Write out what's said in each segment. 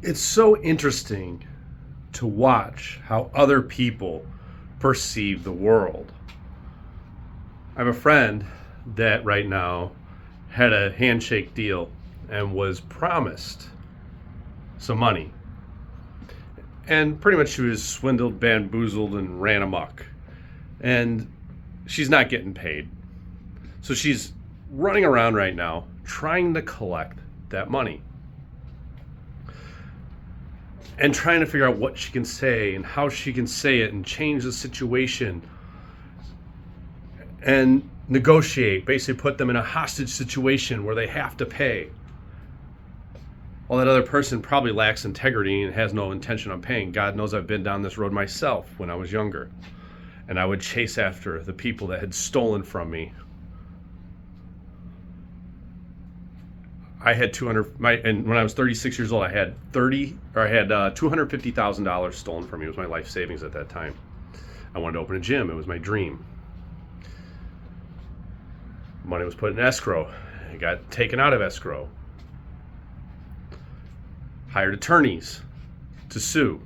It's so interesting to watch how other people perceive the world. I have a friend that right now had a handshake deal and was promised some money. And pretty much she was swindled, bamboozled, and ran amok. And she's not getting paid. So she's running around right now trying to collect that money. And trying to figure out what she can say and how she can say it and change the situation and negotiate, basically put them in a hostage situation where they have to pay. While that other person probably lacks integrity and has no intention on paying. God knows I've been down this road myself when I was younger. And I would chase after the people that had stolen from me. I had and when I was 36 years old, I had $250,000 stolen from me. It was my life savings at that time. I wanted to open a gym. It was my dream. Money was put in escrow. It got taken out of escrow. Hired attorneys to sue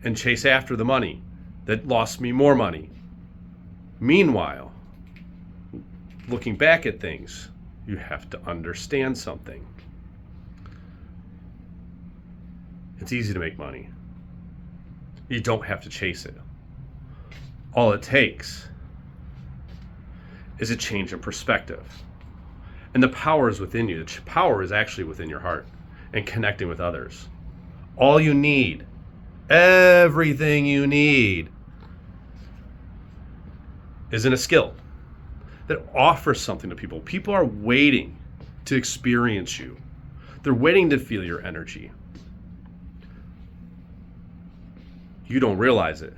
and chase after the money that lost me more money. Meanwhile, looking back at things, you have to understand something. It's easy to make money. You don't have to chase it. All it takes is a change in perspective. And the power is within you. The power is actually within your heart and connecting with others. All you need, everything you need, is in a skill that offers something to people. People are waiting to experience you. They're waiting to feel your energy. You don't realize it.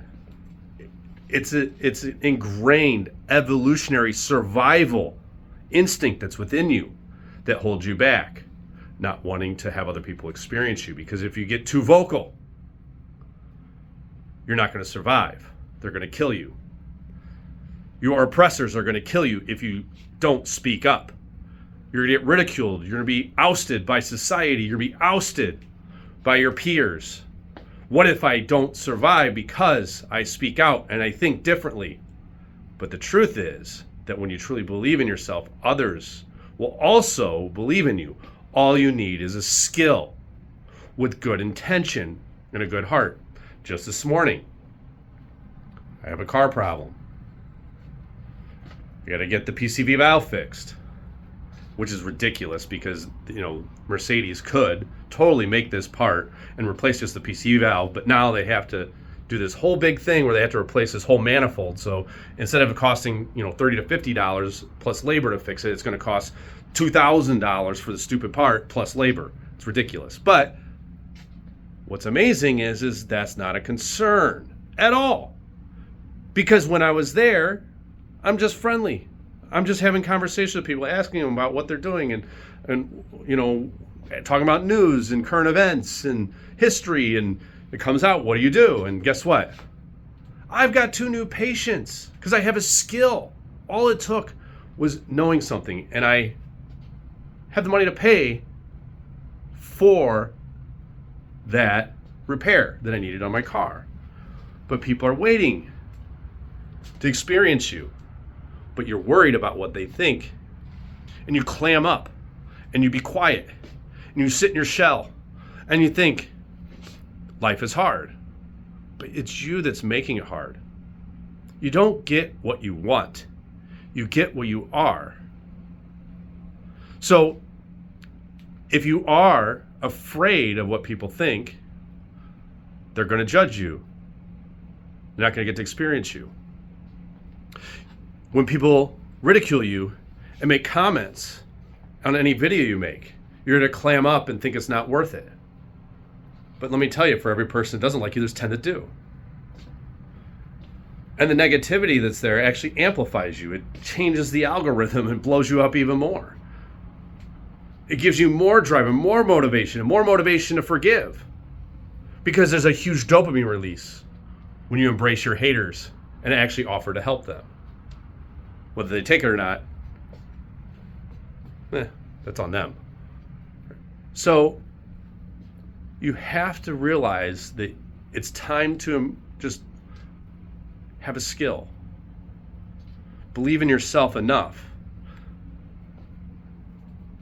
It's an ingrained evolutionary survival instinct that's within you that holds you back, not wanting to have other people experience you. Because if you get too vocal, you're not going to survive. They're going to kill you. Your oppressors are going to kill you if you don't speak up. You're going to get ridiculed. You're going to be ousted by society. You're going to be ousted by your peers. What if I don't survive because I speak out and I think differently? But the truth is that when you truly believe in yourself, others will also believe in you. All you need is a skill with good intention and a good heart. Just this morning, I have a car problem. I got to get the PCV valve fixed, which is ridiculous because, Mercedes could totally make this part and replace just the PCV valve, but now they have to do this whole big thing where they have to replace this whole manifold. So instead of it costing, $30 to $50 plus labor to fix it, it's going to cost $2,000 for the stupid part plus labor. It's ridiculous. But what's amazing is that's not a concern at all. Because when I was there, I'm just friendly. I'm just having conversations with people, asking them about what they're doing and talking about news and current events and history. And it comes out, what do you do? And guess what? I've got 2 new patients because I have a skill. All it took was knowing something, and I have the money to pay for that repair that I needed on my car. But people are waiting to experience you. But you're worried about what they think, and you clam up, and you be quiet, and you sit in your shell, and you think life is hard. But it's you that's making it hard. You don't get what you want. You get what you are. So if you are afraid of what people think, they're going to judge you. They're not going to get to experience you. When people ridicule you and make comments on any video you make, you're going to clam up and think it's not worth it. But let me tell you, for every person that doesn't like you, there's 10 that do. And the negativity that's there actually amplifies you. It changes the algorithm and blows you up even more. It gives you more drive and more motivation to forgive. Because there's a huge dopamine release when you embrace your haters and actually offer to help them. Whether they take it or not, that's on them. So You have to realize that it's time to just have a skill. Believe in yourself enough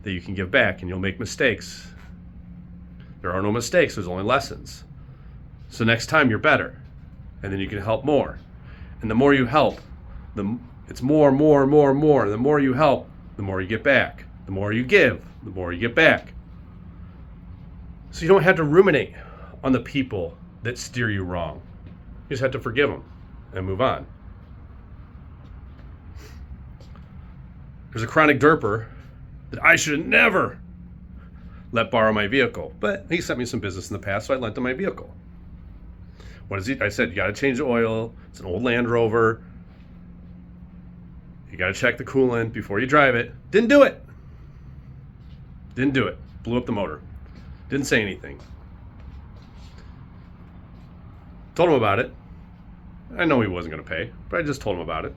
that you can give back, and you'll make mistakes. There are no mistakes, there's only lessons. So next time you're better, and then you can help more. And the more you help, it's more. The more you help, the more you get back. The more you give, the more you get back. So you don't have to ruminate on the people that steer you wrong. You just have to forgive them and move on. There's a chronic derper that I should have never let borrow my vehicle, but he sent me some business in the past, so I lent him my vehicle. What is he? I said, you got to change the oil. It's an old Land Rover. You got to check the coolant before you drive it. Didn't do it. Blew up the motor. Didn't say anything. Told him about it. I know he wasn't going to pay, but I just told him about it.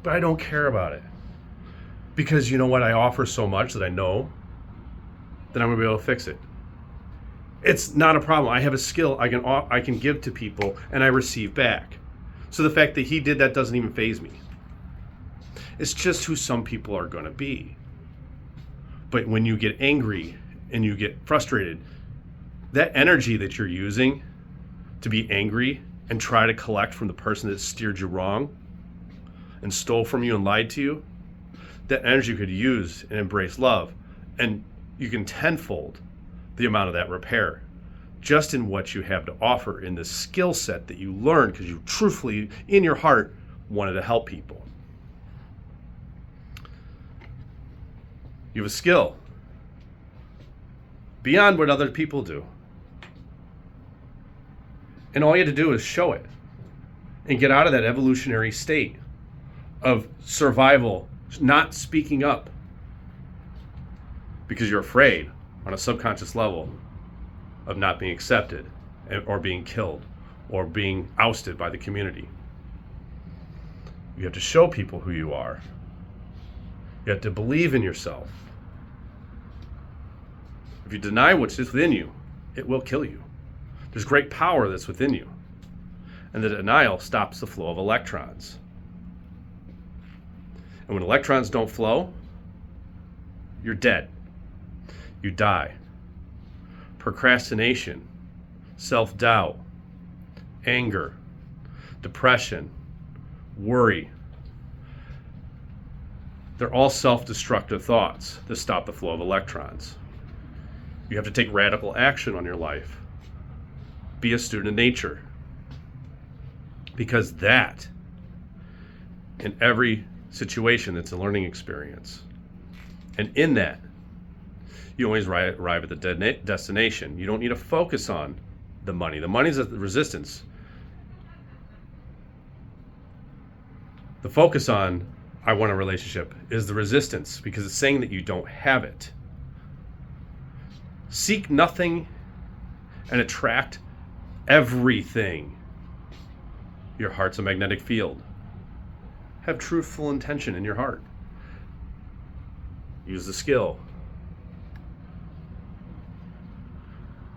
But I don't care about it. Because you know what? I offer so much that I know that I'm going to be able to fix it. It's not a problem. I have a skill I can give to people, and I receive back. So the fact that he did that doesn't even faze me. It's just who some people are going to be. But when you get angry and you get frustrated, that energy that you're using to be angry and try to collect from the person that steered you wrong and stole from you and lied to you, that energy you could use and embrace love. And you can tenfold the amount of that repair just in what you have to offer in the skill set that you learned because you truthfully, in your heart, wanted to help people. You have a skill beyond what other people do. And all you have to do is show it and get out of that evolutionary state of survival, not speaking up because you're afraid on a subconscious level of not being accepted or being killed or being ousted by the community. You have to show people who you are. You have to believe in yourself. If you deny what's within you, it will kill you. There's great power that's within you. And the denial stops the flow of electrons. And when electrons don't flow, you're dead. You die. Procrastination, self-doubt, anger, depression, worry. They're all self-destructive thoughts that stop the flow of electrons. You have to take radical action on your life. Be a student of nature. Because that, in every situation, it's a learning experience. And in that, you always arrive at the destination. You don't need to focus on the money. The money's the resistance. The focus on, I want a relationship, is the resistance because it's saying that you don't have it. Seek nothing and attract everything. Your heart's a magnetic field. Have truthful intention in your heart. Use the skill.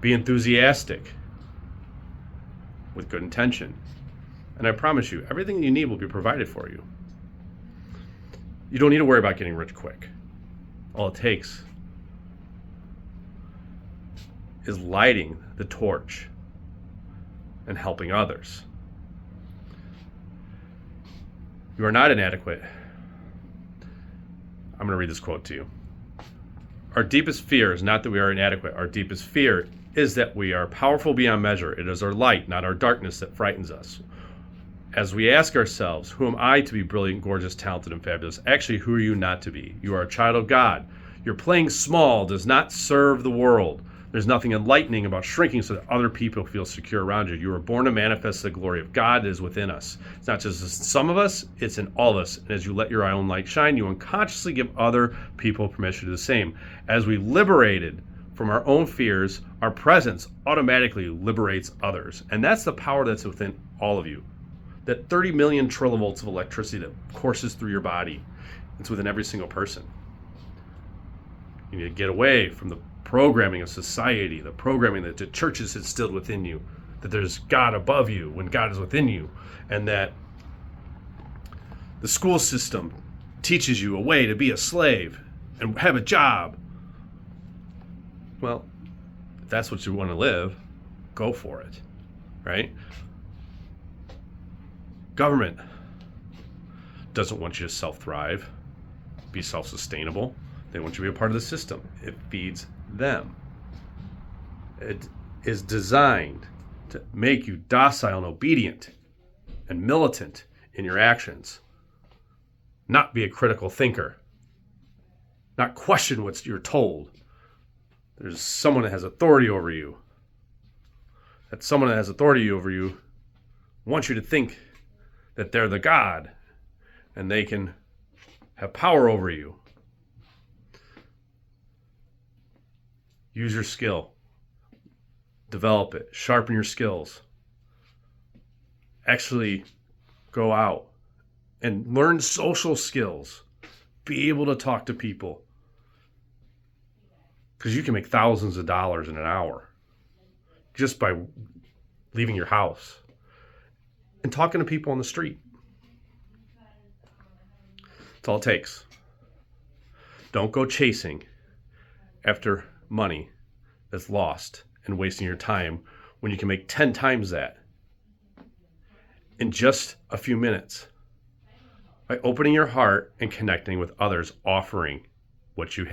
Be enthusiastic with good intention. And I promise you, everything you need will be provided for you. You don't need to worry about getting rich quick. All it takes is lighting the torch and helping others. You are not inadequate. I'm going to read this quote to you. Our deepest fear is not that we are inadequate. Our deepest fear is that we are powerful beyond measure. It is our light, not our darkness, that frightens us. As we ask ourselves, who am I to be brilliant, gorgeous, talented, and fabulous? Actually, who are you not to be? You are a child of God. Your playing small does not serve the world. There's nothing enlightening about shrinking so that other people feel secure around you. You were born to manifest the glory of God that is within us. It's not just in some of us, it's in all of us. And as you let your own light shine, you unconsciously give other people permission to do the same. As we liberated from our own fears, our presence automatically liberates others. And that's the power that's within all of you. That 30 million trilovolts of electricity that courses through your body, it's within every single person. You need to get away from the programming of society, the programming that the church has instilled within you, that there's God above you when God is within you, and that the school system teaches you a way to be a slave and have a job. Well, if that's what you want to live, go for it, right? Government doesn't want you to self-thrive, be self-sustainable. They want you to be a part of the system. It feeds them. It is designed to make you docile and obedient and militant in your actions. Not be a critical thinker. Not question what you're told. There's someone that has authority over you. That someone that has authority over you wants you to think that they're the God and they can have power over you. Use your skill. Develop it. Sharpen your skills. Actually go out and learn social skills. Be able to talk to people. Because you can make thousands of dollars in an hour just by leaving your house and talking to people on the street. That's all it takes. Don't go chasing after money that's lost and wasting your time when you can make 10 times that in just a few minutes by opening your heart and connecting with others, offering what you have.